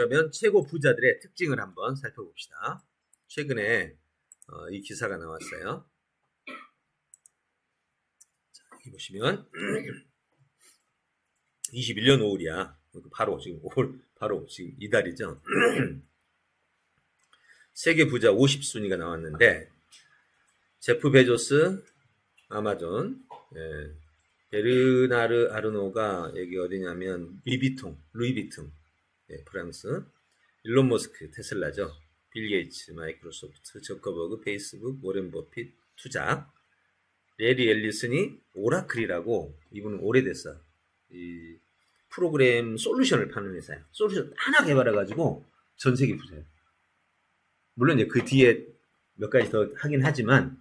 그러면 최고 부자들의 특징을 한번 살펴봅시다. 최근에 이 기사가 나왔어요. 자, 여기 보시면 21년 5월이야. 바로 지금 5월, 바로 지금 이달이죠. 세계 부자 50순위가 나왔는데 제프 베조스, 아마존, 베르나르 아르노가 여기 어디냐면 루이비통, 프랑스, 일론 머스크, 테슬라죠. 빌 게이츠, 마이크로소프트, 저커버그, 페이스북, 워렌 버핏, 투자. 레리 앨리슨이 오라클이라고, 이분은 오래됐어. 이 프로그램 솔루션을 파는 회사예요. 솔루션 하나 개발해가지고 전 세계 부자예요. 물론 이제 그 뒤에 몇 가지 더 하긴 하지만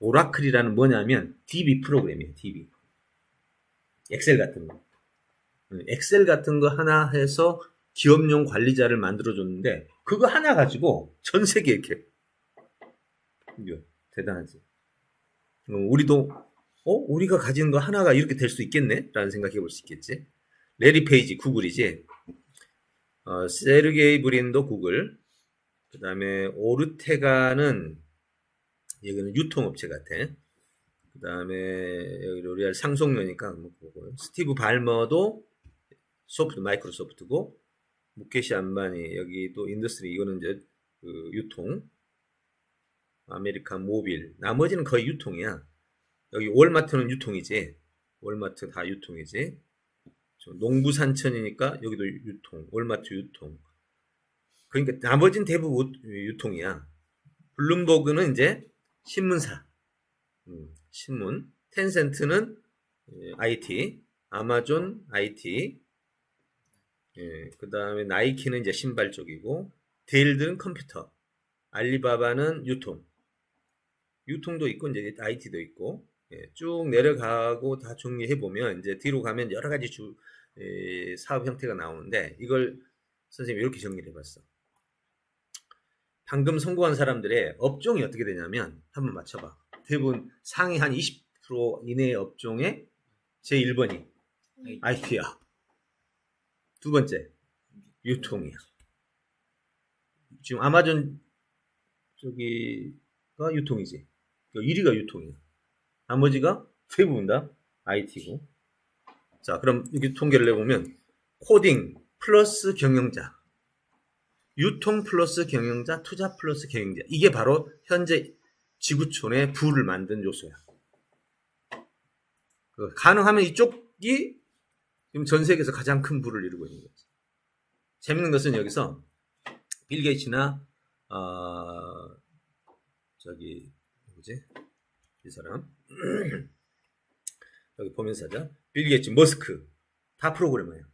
오라클이라는 뭐냐면 DB 프로그램이에요. DB. 엑셀 같은 거. 엑셀 같은 거 하나 해서 기업용 관리자를 만들어줬는데 그거 하나 가지고 전 세계 이렇게 대단하지. 우리도 우리가 가진 거 하나가 이렇게 될 수 있겠네? 라는 생각해 볼 수 있겠지. 레리 페이지 구글이지. 세르게이 브린도 구글. 그 다음에 오르테가는 여기는 유통업체 같아. 그 다음에 여기 로리알 상속녀니까 한번 보고요. 스티브 발머도 마이크로소프트고, 무케시 안바니 여기도 인더스트리, 이거는 이제 그 유통. 아메리칸 모빌, 나머지는 거의 유통이야. 여기 월마트는 유통이지. 월마트 다 유통이지. 농부산천이니까 여기도 유통, 월마트 유통. 그러니까 나머지는 대부분 유통이야. 블룸버그는 이제 신문사, 신문. 텐센트는 IT, 아마존 IT, 그 다음에 나이키는 이제 신발 쪽이고, 데일드는 컴퓨터, 알리바바는 유통도 있고 이제 IT도 있고, 쭉 내려가고 다 정리해 보면 이제 뒤로 가면 여러 가지 사업 형태가 나오는데, 이걸 선생님이 이렇게 정리를 해봤어. 방금 성공한 사람들의 업종이 어떻게 되냐면 한번 맞춰봐. 대부분 상위 한 20% 이내의 업종의 제1번이 IT야. 두 번째 유통이야. 지금 아마존 저기가 유통이지. 1위가 유통이야. 나머지가 대부분 다 IT고. 자, 그럼 여기 통계를 내보면 코딩 플러스 경영자, 유통 플러스 경영자, 투자 플러스 경영자. 이게 바로 현재 지구촌의 부를 만든 요소야. 가능하면 이쪽이 지금 전 세계에서 가장 큰 부를 이루고 있는 거지. 재밌는 것은 여기서 빌 게이츠나 저기 누구지? 이 사람 여기 보면서죠. 빌 게이츠, 머스크 다 프로그래머예요.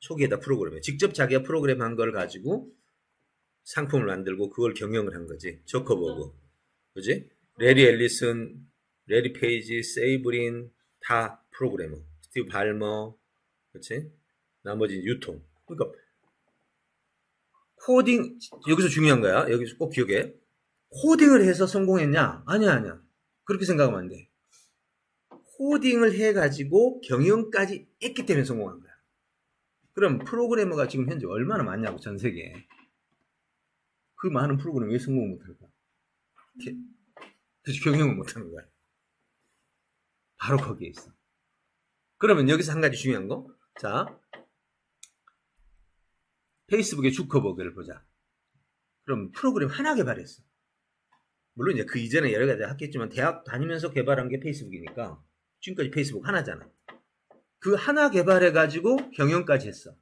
초기에 다 프로그래머예요. 직접 자기가 프로그램 한 걸 가지고 상품을 만들고 그걸 경영을 한 거지. 저커버그, 그지? 레리 앨리슨, 레리 페이지, 세이브린 다 프로그래머. 스티브 발머, 그렇지? 나머지 유통. 그러니까 코딩, 여기서 중요한 거야. 여기서 꼭 기억해. 코딩을 해서 성공했냐? 아니야. 그렇게 생각하면 안 돼. 코딩을 해가지고 경영까지 했기 때문에 성공한 거야. 그럼 프로그래머가 지금 현재 얼마나 많냐고, 전 세계에. 그 많은 프로그램 왜 성공을 못할까? 그래서 경영을 못하는 거야. 바로 거기에 있어. 그러면 여기서 한 가지 중요한 거. 자, 페이스북의 주커버그를 보자. 그럼 프로그램 하나 개발했어. 물론 이제 그 이전에 여러 가지 했겠지만 대학 다니면서 개발한 게 페이스북이니까 지금까지 페이스북 하나잖아. 그 하나 개발해가지고 경영까지 했어.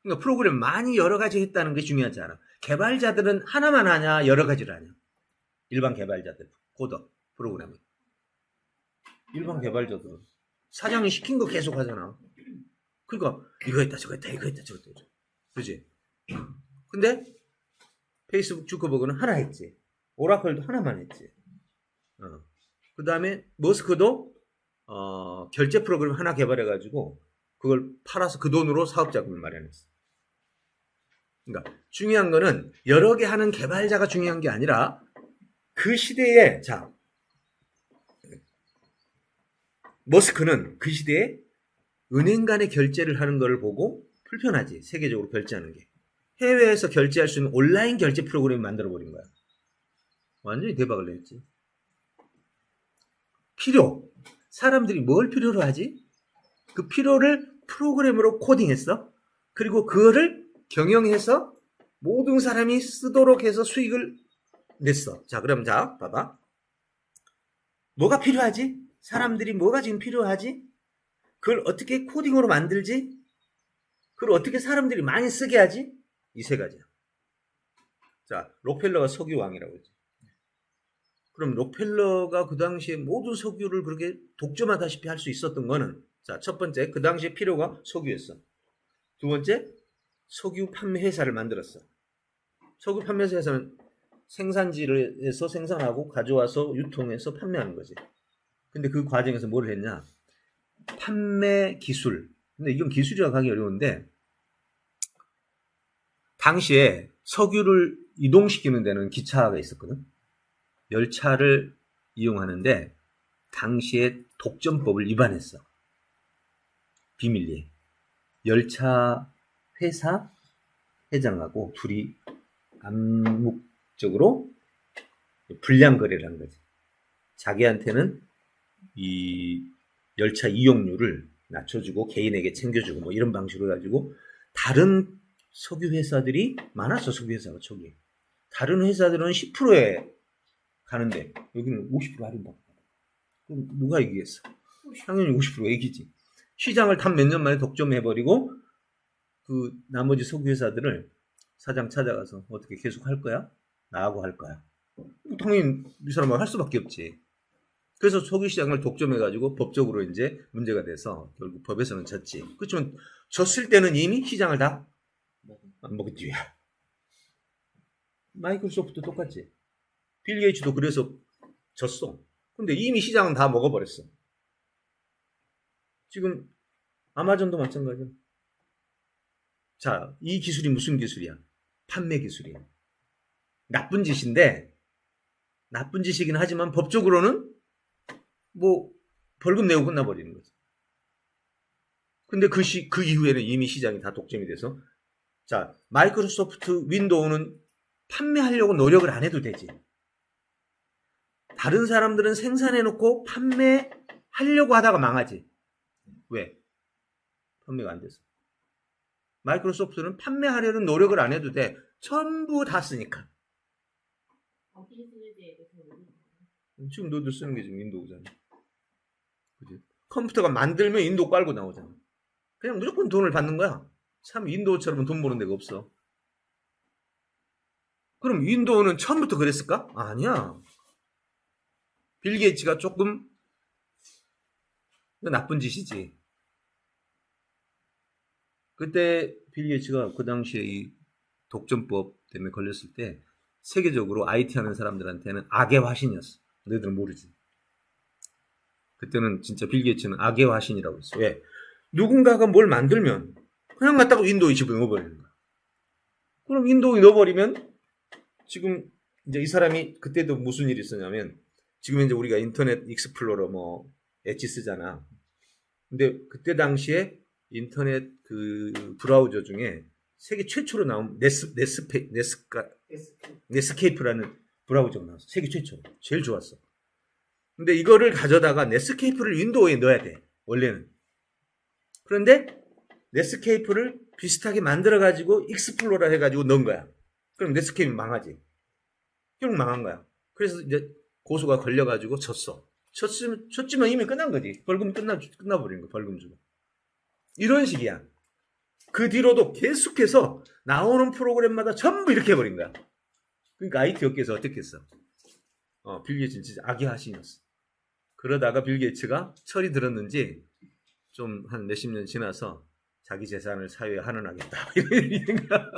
그러니까 프로그램 많이 여러 가지 했다는 게 중요하지 않아. 개발자들은 하나만 하냐, 여러 가지를 하냐. 일반 개발자들, 코더, 프로그래머. 일반 개발자들은 사장이 시킨 거 계속 하잖아. 그러니까 이거 했다, 저거 했다, 이거 했다, 저거 했다. 그지? 근데 페이스북 주커버그는 하나 했지. 오라클도 하나만 했지. 그 다음에 머스크도 결제 프로그램 하나 개발해가지고 그걸 팔아서 그 돈으로 사업 자금을 마련했어. 그러니까 중요한 거는 여러 개 하는 개발자가 중요한 게 아니라 그 시대에, 자, 머스크는 그 시대에 은행 간의 결제를 하는 걸 보고 불편하지. 세계적으로 결제하는 게. 해외에서 결제할 수 있는 온라인 결제 프로그램을 만들어버린 거야. 완전히 대박을 냈지. 필요. 사람들이 뭘 필요로 하지? 그 필요를 프로그램으로 코딩했어. 그리고 그거를 경영해서 모든 사람이 쓰도록 해서 수익을 냈어. 자, 그럼 자, 봐봐. 뭐가 필요하지? 사람들이 뭐가 지금 필요하지? 그걸 어떻게 코딩으로 만들지? 그걸 어떻게 사람들이 많이 쓰게 하지? 이 세 가지야. 자, 록펠러가 석유왕이라고 했지. 그럼 록펠러가 그 당시에 모든 석유를 그렇게 독점하다시피 할 수 있었던 거는, 자, 첫 번째, 그 당시에 필요가 석유였어. 두 번째, 석유 판매 회사를 만들었어. 석유 판매 회사는 생산지에서 생산하고 가져와서 유통해서 판매하는 거지. 근데 그 과정에서 뭘 했냐? 판매 기술. 근데 이건 기술이라고 하기 어려운데, 당시에 석유를 이동시키는 데는 기차가 있었거든. 열차를 이용하는데 당시에 독점법을 위반했어. 비밀리에. 열차 회사 회장하고 둘이 암묵적으로 불량 거래를 한 거지. 자기한테는 이 열차 이용료를 낮춰주고 개인에게 챙겨주고 뭐 이런 방식으로 가지고 다른 석유 회사들이 많았어. 석유 회사가 초기에. 다른 회사들은 10%에 가는데 여기는 50% 할인받고. 그럼 누가 이기겠어? 당연히 50% 이기지. 시장을 단 몇 년 만에 독점해버리고 그 나머지 석유 회사들을 사장 찾아가서 어떻게 계속 할 거야? 나하고 할 거야. 당연히 이 사람하고 할 수밖에 없지. 그래서 석유 시장을 독점해가지고 법적으로 이제 문제가 돼서 결국 법에서는 졌지. 그렇지만 졌을 때는 이미 시장을 다 먹은 뒤야. 마이크로소프트 똑같지. 빌 게이츠도 그래서 졌어. 근데 이미 시장은 다 먹어버렸어. 지금 아마존도 마찬가지야. 자, 이 기술이 무슨 기술이야? 판매 기술이야. 나쁜 짓인데, 나쁜 짓이긴 하지만 법적으로는 뭐 벌금 내고 끝나버리는 거지. 근데 그 이후에는 이미 시장이 다 독점이 돼서, 자, 마이크로소프트 윈도우는 판매하려고 노력을 안 해도 되지. 다른 사람들은 생산해놓고 판매하려고 하다가 망하지. 왜? 판매가 안 돼서. 마이크로소프트는 판매하려는 노력을 안 해도 돼. 전부 다 쓰니까. 지금 너도 쓰는 게 지금 윈도우잖아. 그치? 컴퓨터가 만들면 윈도우 깔고 나오잖아. 그냥 무조건 돈을 받는 거야. 참 윈도우처럼 돈 버는 데가 없어. 그럼 윈도우는 처음부터 그랬을까? 아니야. 빌 게이츠가 조금 나쁜 짓이지. 그때 빌 게이츠가 그 당시에 이 독점법 때문에 걸렸을 때 세계적으로 IT 하는 사람들한테는 악의 화신이었어. 너희들은 모르지. 그때는 진짜 빌 게이츠는 악의 화신이라고 했어. 왜? 누군가가 뭘 만들면 그냥 갖다가 윈도우에 집어넣어버리는 거야. 그럼 윈도우에 넣어버리면 지금 이제 이 사람이 그때도 무슨 일이 있었냐면 지금 이제 우리가 인터넷 익스플로러 뭐 엣지 쓰잖아. 근데 그때 당시에 인터넷 그 브라우저 중에 세계 최초로 나온 네스케이프라는 브라우저가 나왔어. 세계 최초로. 제일 좋았어. 근데 이거를 가져다가 네스케이프를 윈도우에 넣어야 돼. 원래는. 그런데 네스케이프를 비슷하게 만들어가지고 익스플로러 해가지고 넣은 거야. 그럼 네스케이프 망하지. 결국 망한 거야. 그래서 이제 고소가 걸려가지고 졌어. 졌지만 이미 끝난 거지. 벌금 끝나버린 거야. 벌금 주고. 이런 식이야. 그 뒤로도 계속해서 나오는 프로그램마다 전부 이렇게 해버린 거야. 그러니까 IT 업계에서 어떻게 했어? 빌 게이츠는 진짜 악의 화신이었어. 그러다가 빌 게이츠가 철이 들었는지 좀 한 몇십 년 지나서 자기 재산을 사회에 환원하겠다. 이런 거야.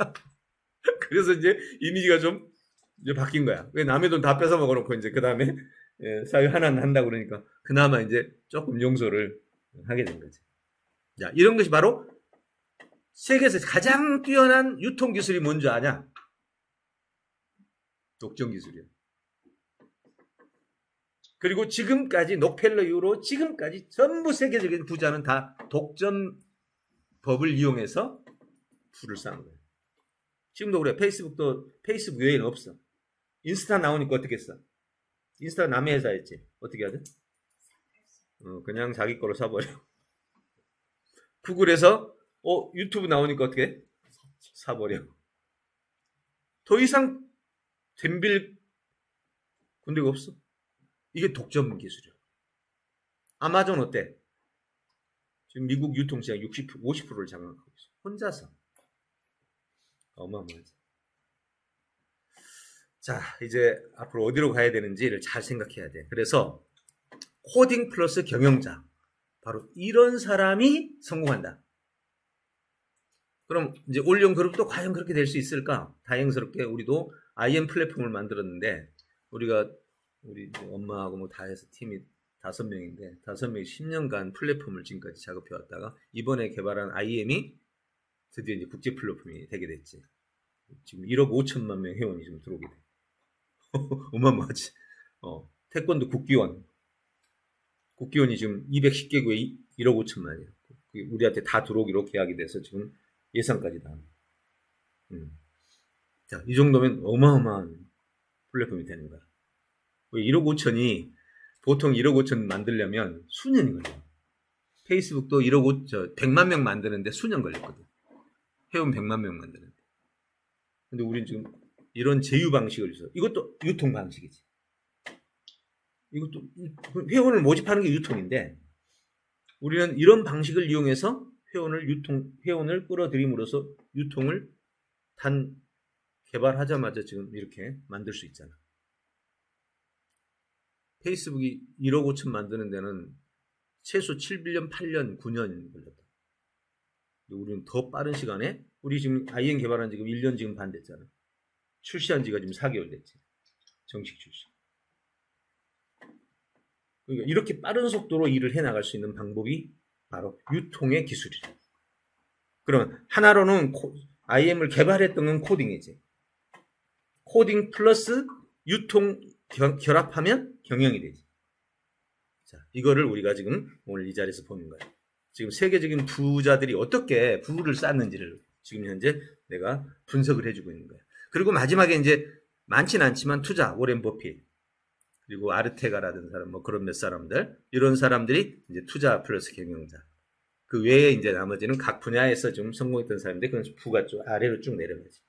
그래서 이제 이미지가 좀 이제 바뀐 거야. 왜 남의 돈 다 뺏어 먹어놓고 이제 그 다음에 사회 환원한다고 그러니까 그나마 이제 조금 용서를 하게 된 거지. 자, 이런 것이 바로 세계에서 가장 뛰어난 유통 기술이 뭔지 아냐? 독점 기술이야. 그리고 지금까지 록펠러 이후로 지금까지 전부 세계적인 부자는 다 독점법을 이용해서 부를 쌓은 거예요. 지금도 그래. 페이스북도 페이스북 외에는 없어. 인스타 나오니까 어떻게 써? 인스타 남의 회사였지. 어떻게 하든? 그냥 자기 거로 사버려. 구글에서 유튜브 나오니까 어떻게 해? 사버려. 더 이상 덤빌 군데가 없어. 이게 독점 기술이야. 아마존 어때? 지금 미국 유통시장 50%를 장악하고 있어. 혼자서. 어마어마하지. 자, 이제 앞으로 어디로 가야 되는지를 잘 생각해야 돼. 그래서 코딩 플러스 경영자. 바로 이런 사람이 성공한다. 그럼 이제 올영 그룹도 과연 그렇게 될 수 있을까? 다행스럽게 우리도 IM 플랫폼을 만들었는데 우리 엄마하고 뭐 다 해서 팀이 5명인데 5명이 10년간 플랫폼을 지금까지 작업해 왔다가 이번에 개발한 IM이 드디어 이제 국제 플랫폼이 되게 됐지. 지금 1억 5천만 명 회원이 지금 들어오게 돼. 어마어마하지. 태권도 국기원이 지금 210개국에 1억 5천만이야. 우리한테 다 들어오기로 계약이 돼서 지금 예상까지 다. 자, 이 정도면 어마어마한 플랫폼이 되는 거야. 1억 5천이 보통 1억 5천 만들려면 수년이 걸려. 페이스북도 100만 명 만드는데 수년 걸렸거든. 회원 100만 명 만드는데. 근데 우린 지금 이런 제휴 방식을 써서 이것도 유통 방식이지. 이것도 회원을 모집하는 게 유통인데 우리는 이런 방식을 이용해서 회원을 끌어들임으로써 유통을 개발하자마자 지금 이렇게 만들 수 있잖아. 페이스북이 1억 5천 만드는 데는 최소 7년, 8년, 9년 걸렸다. 우리는 더 빠른 시간에 우리 지금 IM 개발한 지금 1년 지금 반 됐잖아. 출시한 지가 지금 4개월 됐지. 정식 출시. 그러니까 이렇게 빠른 속도로 일을 해나갈 수 있는 방법이 바로 유통의 기술이다. 그러면 하나로는 IM을 개발했던 건 코딩이지. 코딩 플러스 유통 결합하면 경영이 되지. 자, 이거를 우리가 지금 오늘 이 자리에서 보는 거야. 지금 세계적인 부자들이 어떻게 부를 쌓는지를 지금 현재 내가 분석을 해주고 있는 거야. 그리고 마지막에 이제 많진 않지만 투자, 워렌 버핏, 그리고 아르테가라는 사람, 뭐 그런 몇 사람들, 이런 사람들이 이제 투자 플러스 경영자. 그 외에 이제 나머지는 각 분야에서 좀 성공했던 사람인데, 그건 부가 좀 아래로 쭉 내려가지.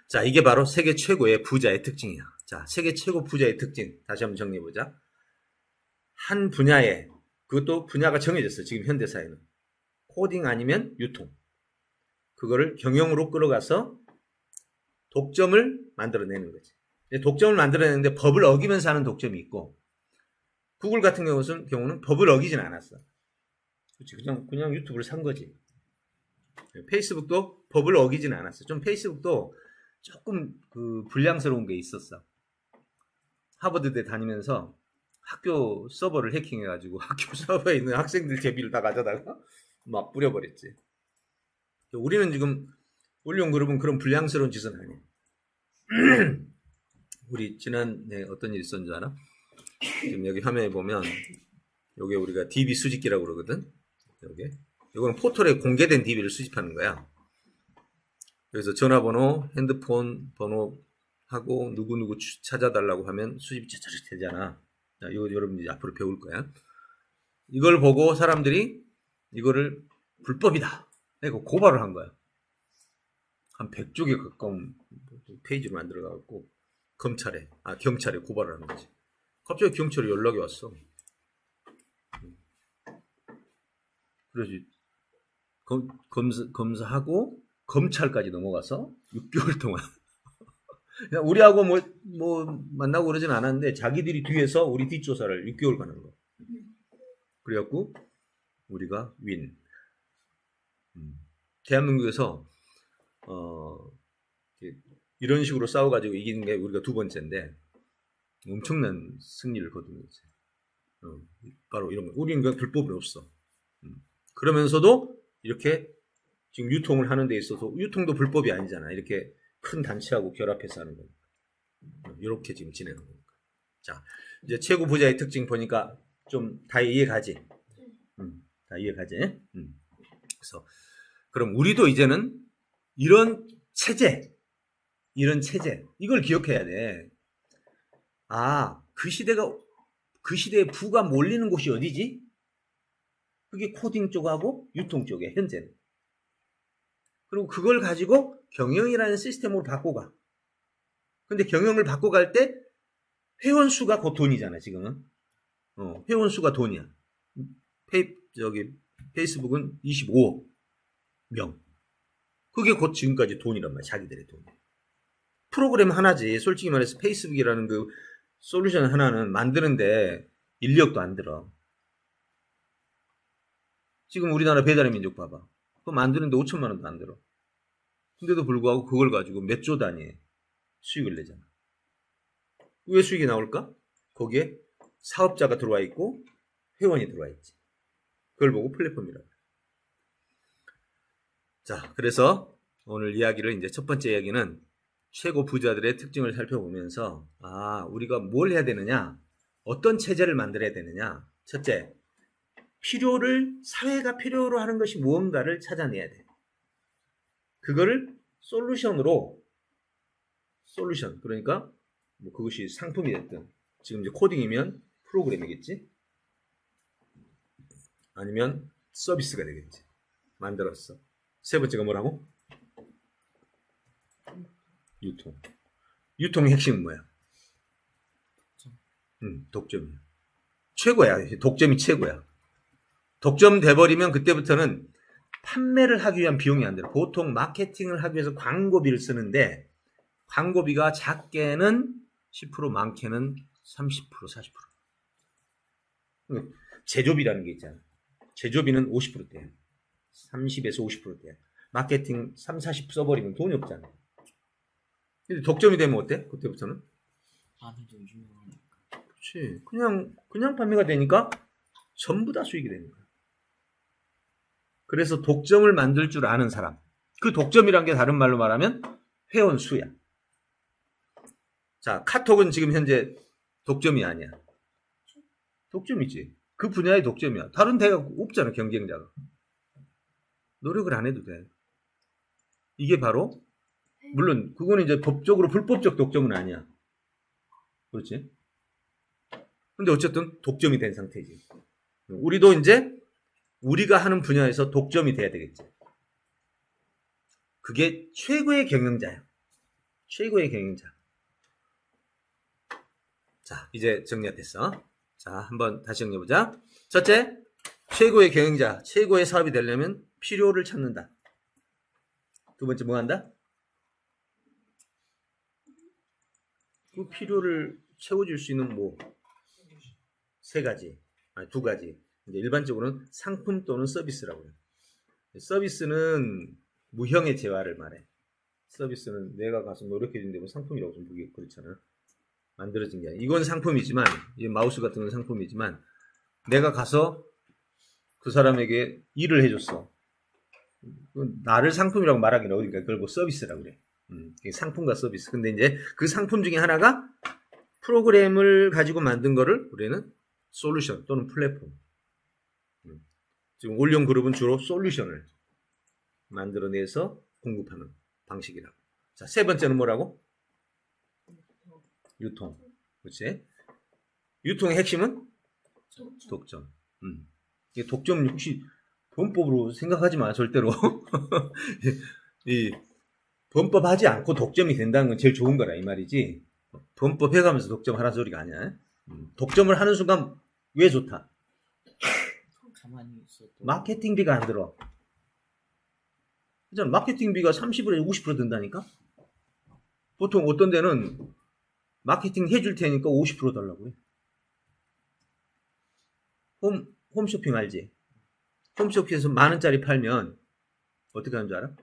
자, 이게 바로 세계 최고의 부자의 특징이야. 자, 세계 최고 부자의 특징. 다시 한번 정리해보자. 한 분야에, 그것도 분야가 정해졌어. 지금 현대사회는. 코딩 아니면 유통. 그거를 경영으로 끌어가서 독점을 만들어내는 거지. 독점을 만들어내는데 법을 어기면서 하는 독점이 있고, 구글 같은 경우는 법을 어기진 않았어. 그렇지. 그냥 유튜브를 산 거지. 페이스북도 법을 어기진 않았어. 좀 페이스북도 조금 불량스러운 게 있었어. 하버드대 다니면서 학교 서버를 해킹해가지고 학교 서버에 있는 학생들 제비를 다 가져다가 막 뿌려버렸지. 우리는 지금 올영 그룹은 그런 불량스러운 짓은 아니야. 우리 지난해 어떤 일이 있었는 줄 알아? 지금 여기 화면에 보면 요게 우리가 DB 수집기라고 그러거든. 요거는 포털에 공개된 DB를 수집하는 거야. 그래서 전화번호, 핸드폰 번호 하고 누구 찾아달라고 하면 수집이 차차차 되잖아. 이거 여러분들이 앞으로 배울 거야. 이걸 보고 사람들이 이거를 불법이다. 그러니까 고발을 한 거야. 한 100쪽에 가까운 페이지를 만들어갖고 경찰에 고발을 하는 거지. 갑자기 경찰에 연락이 왔어. 그래서 검사하고 검찰까지 넘어가서 6개월 동안 우리하고 뭐 만나고 그러진 않았는데 자기들이 뒤에서 우리 뒷조사를 6개월 가는 거. 그래갖고 우리가 윈. 대한민국에서 이런 식으로 싸워가지고 이기는 게 우리가 2번째인데 엄청난 승리를 거둔 거지. 바로 이런 거. 우리는 불법은 없어. 그러면서도 이렇게 지금 유통을 하는 데 있어서 유통도 불법이 아니잖아. 이렇게 큰 단체하고 결합해서 하는 거니까. 이렇게 지금 진행하는 거니까. 자, 이제 최고 부자의 특징 보니까 좀 다 이해가지? 다 이해가지? 그래서 그럼 우리도 이제는 이런 체제, 이걸 기억해야 돼. 아, 그 시대에 부가 몰리는 곳이 어디지? 그게 코딩 쪽하고 유통 쪽에 현재는. 그리고 그걸 가지고 경영이라는 시스템으로 바꿔가. 근데 경영을 바꿔갈 때 회원 수가 곧 돈이잖아, 지금은. 회원 수가 돈이야. 페이스북은 25억 명. 그게 곧 지금까지 돈이란 말이야, 자기들의 돈. 프로그램 하나지. 솔직히 말해서 페이스북이라는 그 솔루션 하나는 만드는데 인력도 안 들어. 지금 우리나라 배달의 민족 봐봐. 그거 만드는데 5천만 원도 안 들어. 근데도 불구하고 그걸 가지고 몇 조 단위의 수익을 내잖아. 왜 수익이 나올까? 거기에 사업자가 들어와 있고 회원이 들어와 있지. 그걸 보고 플랫폼이라고. 자, 그래서 오늘 이야기를 이제 첫 번째 이야기는 최고 부자들의 특징을 살펴보면서 우리가 뭘 해야 되느냐? 어떤 체제를 만들어야 되느냐? 첫째, 사회가 필요로 하는 것이 무언가를 찾아내야 돼. 그거를 솔루션, 그러니까 뭐 그것이 상품이 됐든, 지금 이제 코딩이면 프로그램이겠지? 아니면 서비스가 되겠지. 만들었어. 세 번째가 뭐라고? 유통. 유통의 핵심은 뭐야? 독점이야. 최고야. 독점이 최고야. 독점 돼버리면 그때부터는 판매를 하기 위한 비용이 안 들어. 보통 마케팅을 하기 위해서 광고비를 쓰는데 광고비가 작게는 10%, 많게는 30%, 40%. 제조비라는 게 있잖아. 제조비는 50%대야. 30에서 50%대야. 마케팅 3, 40 써버리면 돈이 없잖아. 근데 독점이 되면 어때? 그때부터는? 안에도 유명하니까. 그렇지. 그냥 판매가 되니까 전부 다 수익이 되는 거야. 그래서 독점을 만들 줄 아는 사람. 그 독점이란 게 다른 말로 말하면 회원 수야. 자, 카톡은 지금 현재 독점이 아니야. 독점이지. 그 분야의 독점이야. 다른 데가 없잖아, 경쟁자가. 노력을 안 해도 돼. 이게 바로, 물론 그거는 이제 법적으로 불법적 독점은 아니야. 그렇지? 근데 어쨌든 독점이 된 상태지. 우리도 이제 우리가 하는 분야에서 독점이 돼야 되겠지. 그게 최고의 경영자야. 최고의 경영자. 자, 이제 정리가 됐어. 자, 한번 다시 정리해보자. 첫째, 최고의 경영자, 최고의 사업이 되려면 필요를 찾는다. 두 번째, 뭐 한다? 그 필요를 채워줄 수 있는 세 가지, 두 가지. 이제 일반적으로는 상품 또는 서비스라고 해요. 서비스는 무형의 재화를 말해. 서비스는 내가 가서 노력해준데 뭐 상품이라고 좀 보기 그렇잖아. 만들어진 게 아니야. 이건 상품이지만, 이 마우스 같은 건 상품이지만, 내가 가서 그 사람에게 일을 해줬어. 나를 상품이라고 말하기는 어디니까 그걸 뭐 서비스라고 그래. 상품과 서비스. 근데 이제 그 상품 중에 하나가 프로그램을 가지고 만든 거를 우리는 솔루션 또는 플랫폼. 지금 올영 그룹은 주로 솔루션을 만들어내서 공급하는 방식이라고. 자, 세 번째는 뭐라고? 유통. 그렇지? 유통의 핵심은 독점. 이게 독점 혹시 범법으로 생각하지 마, 절대로. 이 범법 하지 않고 독점이 된다는 건 제일 좋은 거라 이 말이지. 범법 해가면서 독점하라는 소리가 아니야. 독점을 하는 순간 왜 좋다? 가만히 있어도 마케팅비가 안 들어. 그죠? 마케팅비가 30%에서 50% 든다니까? 보통 어떤 데는 마케팅 해줄 테니까 50% 달라고 해. 홈쇼핑 알지? 홈쇼핑에서 10,000원짜리 팔면 어떻게 하는 줄 알아?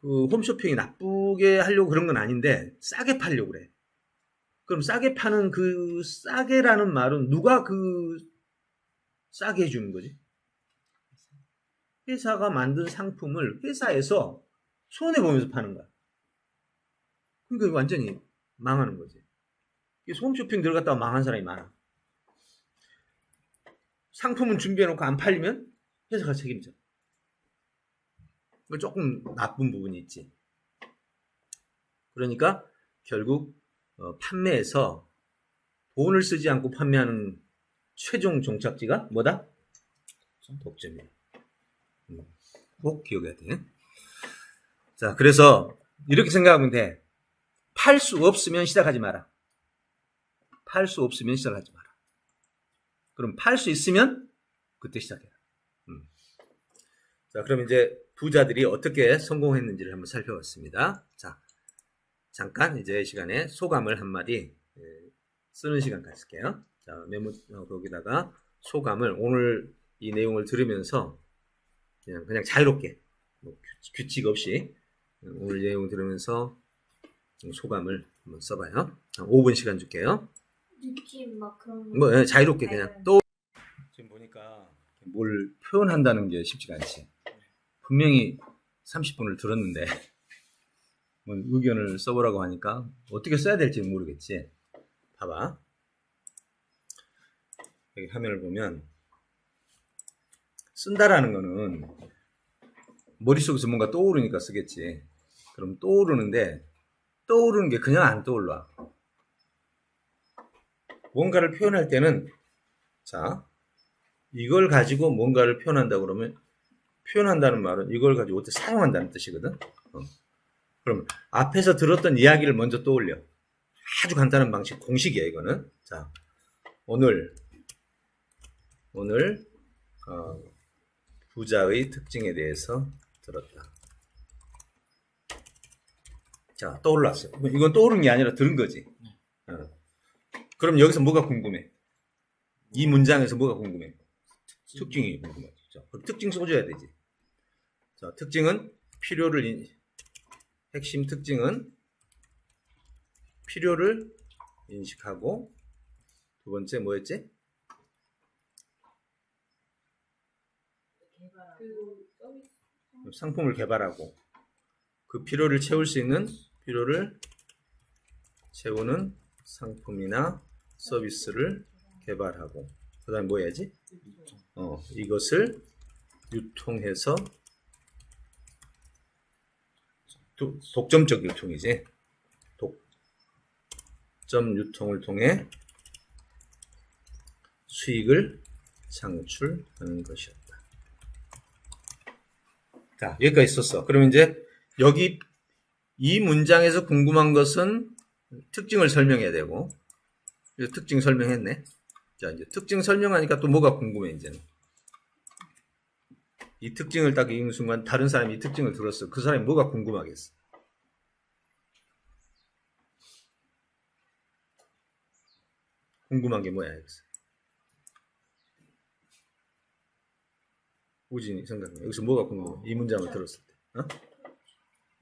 그 홈쇼핑이 나쁘게 하려고 그런 건 아닌데 싸게 팔려고 그래. 그럼 싸게 파는 그 싸게라는 말은 누가 그 싸게 해주는 거지? 회사가 만든 상품을 회사에서 손해보면서 파는 거야. 그러니까 완전히 망하는 거지. 그래서 홈쇼핑 들어갔다가 망한 사람이 많아. 상품은 준비해놓고 안 팔리면 회사가 책임져. 그 조금 나쁜 부분이 있지. 그러니까 결국 판매에서 돈을 쓰지 않고 판매하는 최종 종착지가 뭐다? 독점이야. 꼭 기억해야 돼. 자, 그래서 이렇게 생각하면 돼. 팔 수 없으면 시작하지 마라. 팔 수 없으면 시작하지 마라. 그럼 팔 수 있으면 그때 시작해라. 자, 그럼 이제 부자들이 어떻게 성공했는지를 한번 살펴봤습니다. 자, 잠깐 이제 시간에 소감을 한마디 쓰는 시간 가질게요. 자, 메모 거기다가 소감을 오늘 이 내용을 들으면서 그냥 자유롭게 뭐 규칙 없이 오늘 내용 들으면서 소감을 한번 써봐요. 한 5분 시간 줄게요. 느낌 막 그런 뭐 자유롭게 네. 그냥 또 지금 보니까 뭘 표현한다는 게 쉽지가 않지. 분명히 30분을 들었는데 뭐 의견을 써보라고 하니까 어떻게 써야 될지 모르겠지. 봐봐. 여기 화면을 보면 쓴다라는 거는 머릿속에서 뭔가 떠오르니까 쓰겠지. 그럼 떠오르는데 떠오르는 게 그냥 안 떠올라. 뭔가를 표현할 때는 자 이걸 가지고 뭔가를 표현한다 그러면 표현한다는 말은 이걸 가지고 어떻게 사용한다는 뜻이거든. 그럼 앞에서 들었던 이야기를 먼저 떠올려. 아주 간단한 방식, 공식이야 이거는. 자, 오늘 부자의 특징에 대해서 들었다. 자, 떠올랐어. 이건 떠오른 게 아니라 들은 거지. 그럼 여기서 뭐가 궁금해? 이 문장에서 뭐가 궁금해? 특징이 궁금하지. 자, 그럼 특징 써줘야 되지. 자, 특징은 핵심 특징은 필요를 인식하고 두 번째 뭐였지? 상품을 개발하고 그 필요를 채울 수 있는 필요를 채우는 상품이나 서비스를 개발하고 그 다음에 뭐 해야지? 이것을 유통해서 독점적 유통이지. 독점 유통을 통해 수익을 창출하는 것이었다. 자, 여기까지 썼어. 그러면 이제 여기 이 문장에서 궁금한 것은 특징을 설명해야 되고 이제 특징 설명했네. 자, 이제 특징 설명하니까 또 뭐가 궁금해 이제는. 이 특징을 딱 읽는 순간 다른 사람이 이 특징을 들었어. 그 사람이 뭐가 궁금하겠어? 궁금한 게 뭐야 여기서? 우진이 생각해. 여기서 뭐가 궁금해? 이 문장을 들었을 때.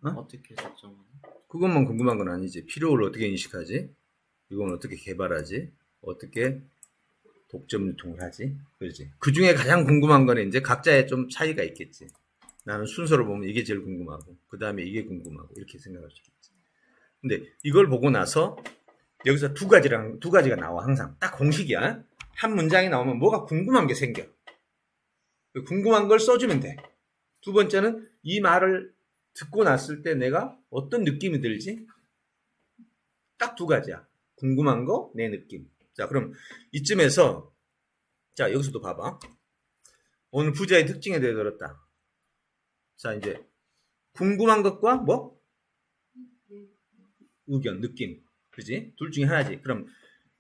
어떻게 설정하나? 그것만 궁금한 건 아니지. 필요를 어떻게 인식하지? 이건 어떻게 개발하지? 어떻게 독점 유통을 하지? 그렇지. 그 중에 가장 궁금한 거는 이제 각자의 좀 차이가 있겠지. 나는 순서를 보면 이게 제일 궁금하고, 그 다음에 이게 궁금하고, 이렇게 생각할 수 있겠지. 근데 이걸 보고 나서 여기서 두 가지가 나와, 항상. 딱 공식이야. 한 문장이 나오면 뭐가 궁금한 게 생겨. 궁금한 걸 써주면 돼. 두 번째는 이 말을 듣고 났을 때 내가 어떤 느낌이 들지? 딱 두 가지야. 궁금한 거, 내 느낌. 자, 그럼 이쯤에서 자, 여기서도 봐봐. 오늘 부자의 특징에 대해 들었다. 자, 이제 궁금한 것과 뭐? 의견, 느낌. 그지? 둘 중에 하나지. 그럼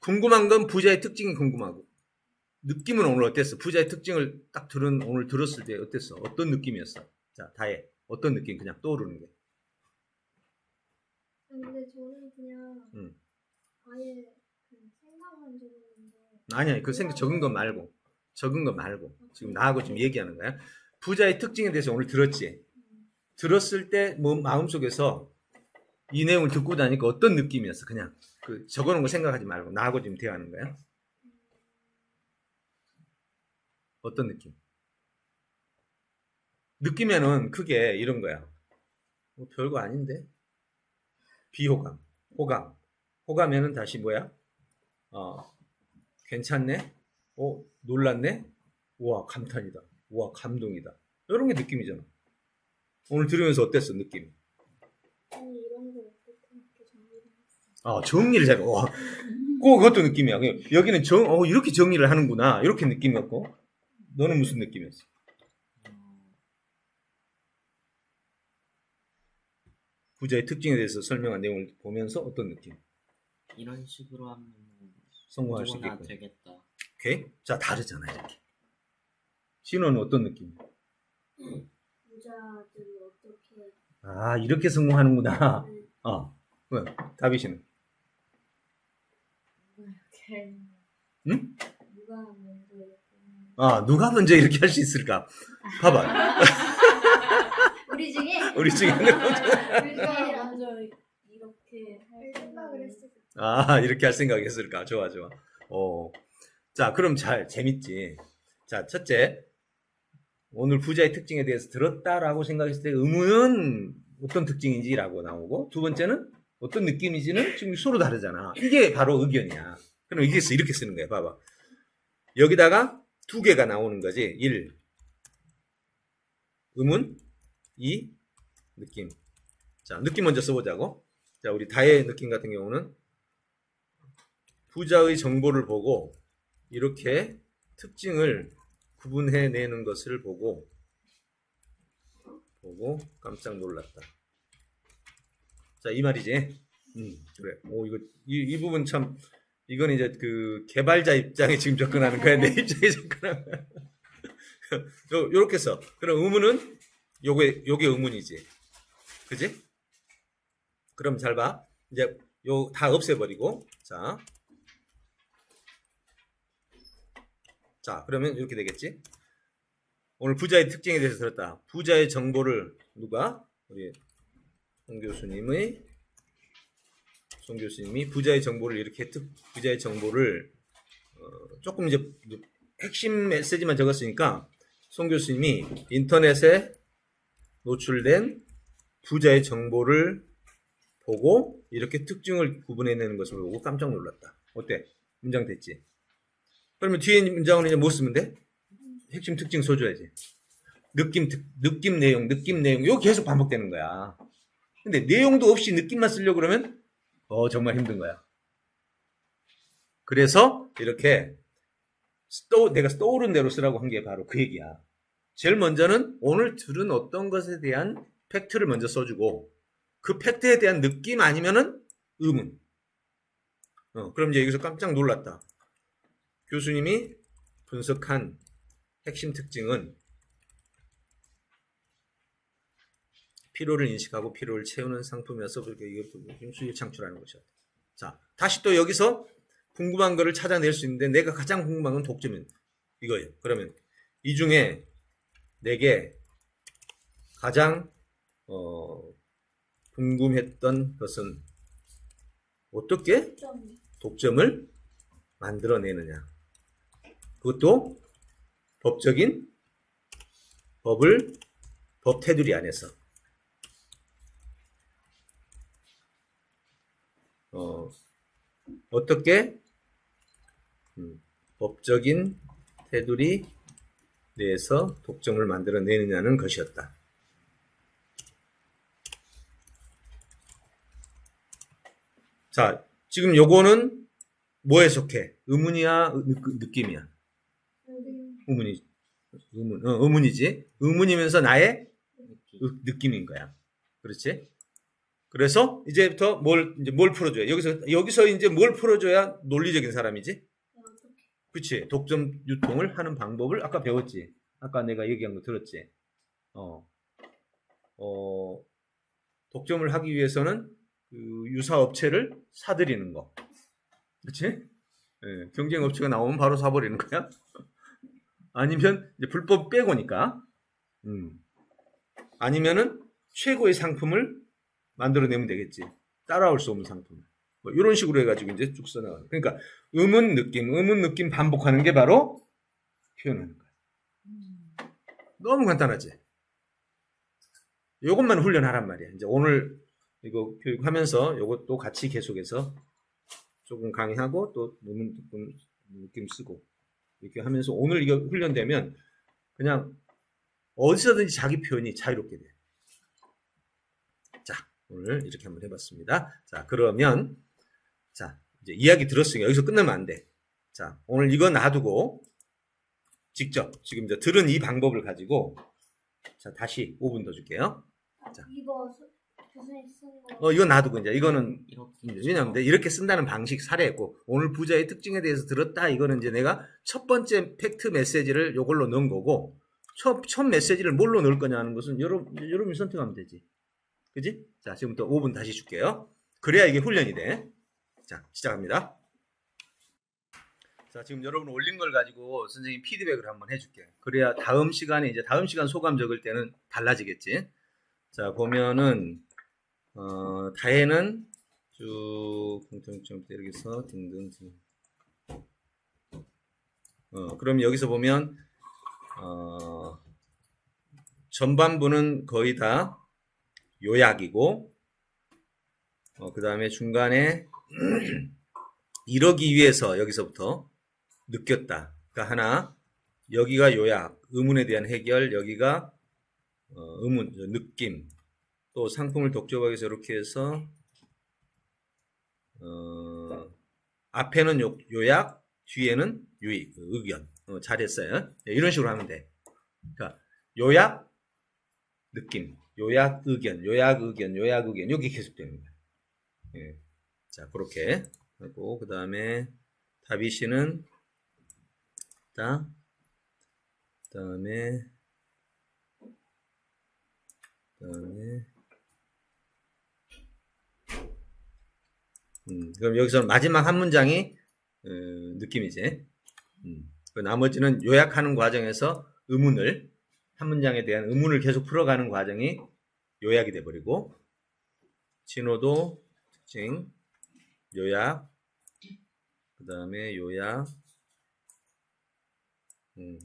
궁금한 건 부자의 특징이 궁금하고 느낌은 오늘 어땠어? 부자의 특징을 딱 오늘 들었을 때 어땠어? 어떤 느낌이었어? 자, 다해. 어떤 느낌 그냥 떠오르는 게. 근데 저는 그냥 아예 그 생각만 적었는데 아니야. 그 생각 적은 거 말고. 지금 나하고 지금 얘기하는 거야. 부자의 특징에 대해서 오늘 들었지? 들었을 때 뭐 마음속에서 이 내용을 듣고 나니까 어떤 느낌이었어? 그냥 그 적어놓은 거 생각하지 말고 나하고 지금 대화하는 거야. 어떤 느낌? 느끼면은 크게 이런 거야. 뭐 별거 아닌데? 비호감, 호감에는 다시 뭐야? 괜찮네? 놀랐네? 우와, 감탄이다. 우와, 감동이다. 이런 게 느낌이잖아. 오늘 들으면서 어땠어, 느낌? 아니 이런 거 어떻게 정리를 했어? 정리를 잘, 그것도 느낌이야. 여기는 이렇게 정리를 하는구나. 이렇게 느낌이었고. 너는 무슨 느낌이었어? 부자의 특징에 대해서 설명한 내용을 보면서 어떤 느낌? 이런 식으로 하면 성공할 수 누구나 있겠군. 되겠다. 오케이? 자, 다르잖아, 이렇게. 신호는 어떤 느낌? 부자들이 어떻게 이렇게 성공하는구나. 네. 다비 씨는? 이렇게 응? 누가 먼저 이렇게 누가 먼저 이렇게 할 수 있을까? 봐봐. 우리 중에 우리 중에 누가 먼저 이렇게 할 생각을 했을 이렇게 할 생각했을까? 좋아. 자, 그럼 재밌지. 자, 첫째. 오늘 부자의 특징에 대해서 들었다라고 생각했을 때 의문은 어떤 특징인지라고 나오고, 두 번째는 어떤 느낌인지는 지금 서로 다르잖아. 이게 바로 의견이야. 그럼 이게 이렇게 쓰는 거야. 봐봐. 여기다가 두 개가 나오는 거지. 1. 의문. 2. 느낌. 자, 느낌 먼저 써보자고. 자, 우리 다의 느낌 같은 경우는 부자의 정보를 보고 이렇게 특징을 구분해내는 것을 보고 깜짝 놀랐다. 자, 이 말이지. 그래. 이 부분 참, 이건 이제 그 개발자 입장에 지금 접근하는 거야. 내 입장에 접근하는 거야. 요렇게 써. 그럼 의문은 요게 의문이지. 그지? 그럼 잘 봐. 이제 요 다 없애버리고. 자, 그러면 이렇게 되겠지. 오늘 부자의 특징에 대해서 들었다. 부자의 정보를 누가? 우리 송 교수님이 부자의 정보를 이렇게 부자의 정보를 조금 이제 핵심 메시지만 적었으니까 송 교수님이 인터넷에 노출된 부자의 정보를 보고 이렇게 특징을 구분해내는 것을 보고 깜짝 놀랐다. 어때? 문장 됐지? 그러면 뒤에 문장은 이제 뭐 쓰면 돼? 핵심 특징 써줘야지. 느낌 내용. 이거 계속 반복되는 거야. 근데 내용도 없이 느낌만 쓰려고 그러면 정말 힘든 거야. 그래서 이렇게 내가 떠오른 대로 쓰라고 한 게 바로 그 얘기야. 제일 먼저는 오늘 들은 어떤 것에 대한 팩트를 먼저 써주고 그 팩트에 대한 느낌 아니면은 의문. 그럼 이제 여기서 깜짝 놀랐다. 교수님이 분석한 핵심 특징은 필요를 인식하고 필요를 채우는 상품이어서 그렇게 이것도 수익을 창출하는 것이었다. 자, 다시 또 여기서 궁금한 거를 찾아낼 수 있는데 내가 가장 궁금한 건 독점인 이거예요. 그러면 이 중에 내게 가장 궁금했던 것은 어떻게 독점을 만들어내느냐. 그것도 법적인 법 테두리 안에서 어떻게 법적인 테두리 내에서 독점을 만들어내느냐는 것이었다. 자, 지금 요거는 뭐에 속해? 의문이야? 느낌이야? 의문이지. 의문이면서 나의 느낌인 거야. 그렇지? 그래서 이제부터 뭘 풀어줘야? 여기서 이제 뭘 풀어줘야 논리적인 사람이지? 그치? 독점 유통을 하는 방법을 아까 배웠지? 아까 내가 얘기한 거 들었지? 독점을 하기 위해서는 그 유사업체를 사들이는 거. 그치? 예, 경쟁업체가 나오면 바로 사버리는 거야? 아니면 이제 불법 빼고니까. 아니면은 최고의 상품을 만들어내면 되겠지. 따라올 수 없는 상품. 뭐 이런 식으로 해가지고 이제 쭉 써나가는. 그러니까 의문 느낌 반복하는 게 바로 표현하는 거야. 너무 간단하지. 이것만 훈련하란 말이야. 이제 오늘 이거 교육하면서 이것도 같이 계속해서 조금 강의하고 또 느낌 쓰고 이렇게 하면서 오늘 이거 훈련되면 그냥 어디서든지 자기 표현이 자유롭게 돼. 오늘 이렇게 한번 해봤습니다. 자, 그러면 자, 이제 이야기 들었으니까 여기서 끝나면 안 돼. 자, 오늘 이거 놔두고 직접 지금 이제 들은 이 방법을 가지고 자, 다시 5분 더 줄게요. 자. 이거 교수님 쓴 거. 이거 놔두고 이제 이거는 이렇게 왜냐면 이렇게 쓴다는 방식 사례고 오늘 부자의 특징에 대해서 들었다. 이거는 이제 내가 첫 번째 팩트 메시지를 요걸로 넣은 거고 첫 메시지를 뭘로 넣을 거냐 하는 것은 여러분이 선택하면 되지. 그지? 자, 지금부터 5분 다시 줄게요. 그래야 이게 훈련이 돼. 자, 시작합니다. 자, 지금 여러분 올린 걸 가지고 선생님 피드백을 한번 해줄게. 그래야 다음 시간에 이제 다음 시간 소감 적을 때는 달라지겠지. 자, 보면은 다해는 쭉 공통점 이렇게서 등등등. 그럼 여기서 보면 전반부는 거의 다 요약이고 그 다음에 중간에 이러기 위해서 여기서부터 느꼈다. 그러니까 하나 여기가 요약, 의문에 대한 해결, 여기가 의문, 느낌, 또 상품을 독점하기 위해서 이렇게 해서 앞에는 요약, 뒤에는 유익, 의견. 잘했어요. 이런 식으로 하면 돼. 그러니까 요약, 느낌, 요약, 의견, 요약, 의견, 요약, 의견. 여기 계속되는 거야. 예. 자, 그렇게 하고 그 다음에 다비씨는 그다음에 그럼 여기서 마지막 한 문장이 느낌이지. 그 나머지는 요약하는 과정에서 의문을 한 문장에 대한 의문을 계속 풀어가는 과정이 요약이 돼버리고 진호도 특징 요약 그 다음에 요약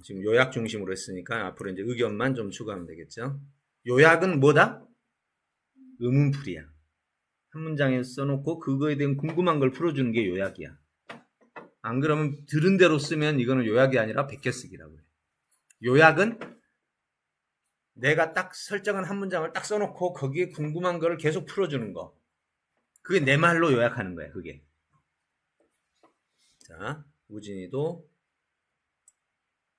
지금 요약 중심으로 했으니까 앞으로 이제 의견만 좀 추가하면 되겠죠. 요약은 뭐다? 의문풀이야. 한 문장에 써놓고 그거에 대한 궁금한 걸 풀어주는 게 요약이야. 안 그러면 들은 대로 쓰면 이거는 요약이 아니라 베껴쓰기라고 해. 요약은 내가 딱 설정한 한 문장을 딱 써놓고 거기에 궁금한 거를 계속 풀어주는 거. 그게 내 말로 요약하는 거야, 그게. 자, 우진이도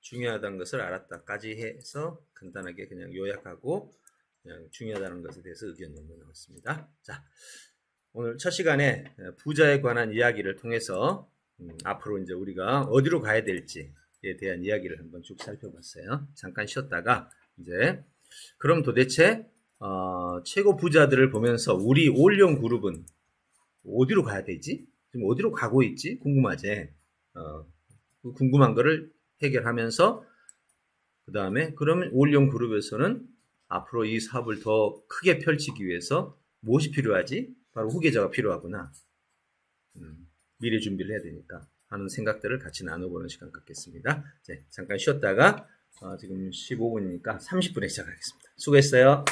중요하다는 것을 알았다까지 해서 간단하게 그냥 요약하고 그냥 중요하다는 것에 대해서 의견 정도 나왔습니다. 자, 오늘 첫 시간에 부자에 관한 이야기를 통해서 앞으로 이제 우리가 어디로 가야 될지에 대한 이야기를 한번 쭉 살펴봤어요. 잠깐 쉬었다가 이제 그럼 도대체 최고 부자들을 보면서 우리 올영 그룹은 어디로 가야 되지? 지금 어디로 가고 있지? 궁금하지? 그 궁금한 거를 해결하면서 그 다음에 그러면 올영 그룹에서는 앞으로 이 사업을 더 크게 펼치기 위해서 무엇이 필요하지? 바로 후계자가 필요하구나. 미래 준비를 해야 되니까 하는 생각들을 같이 나눠보는 시간 갖겠습니다. 네, 잠깐 쉬었다가 지금 15분이니까 30분에 시작하겠습니다. 수고했어요.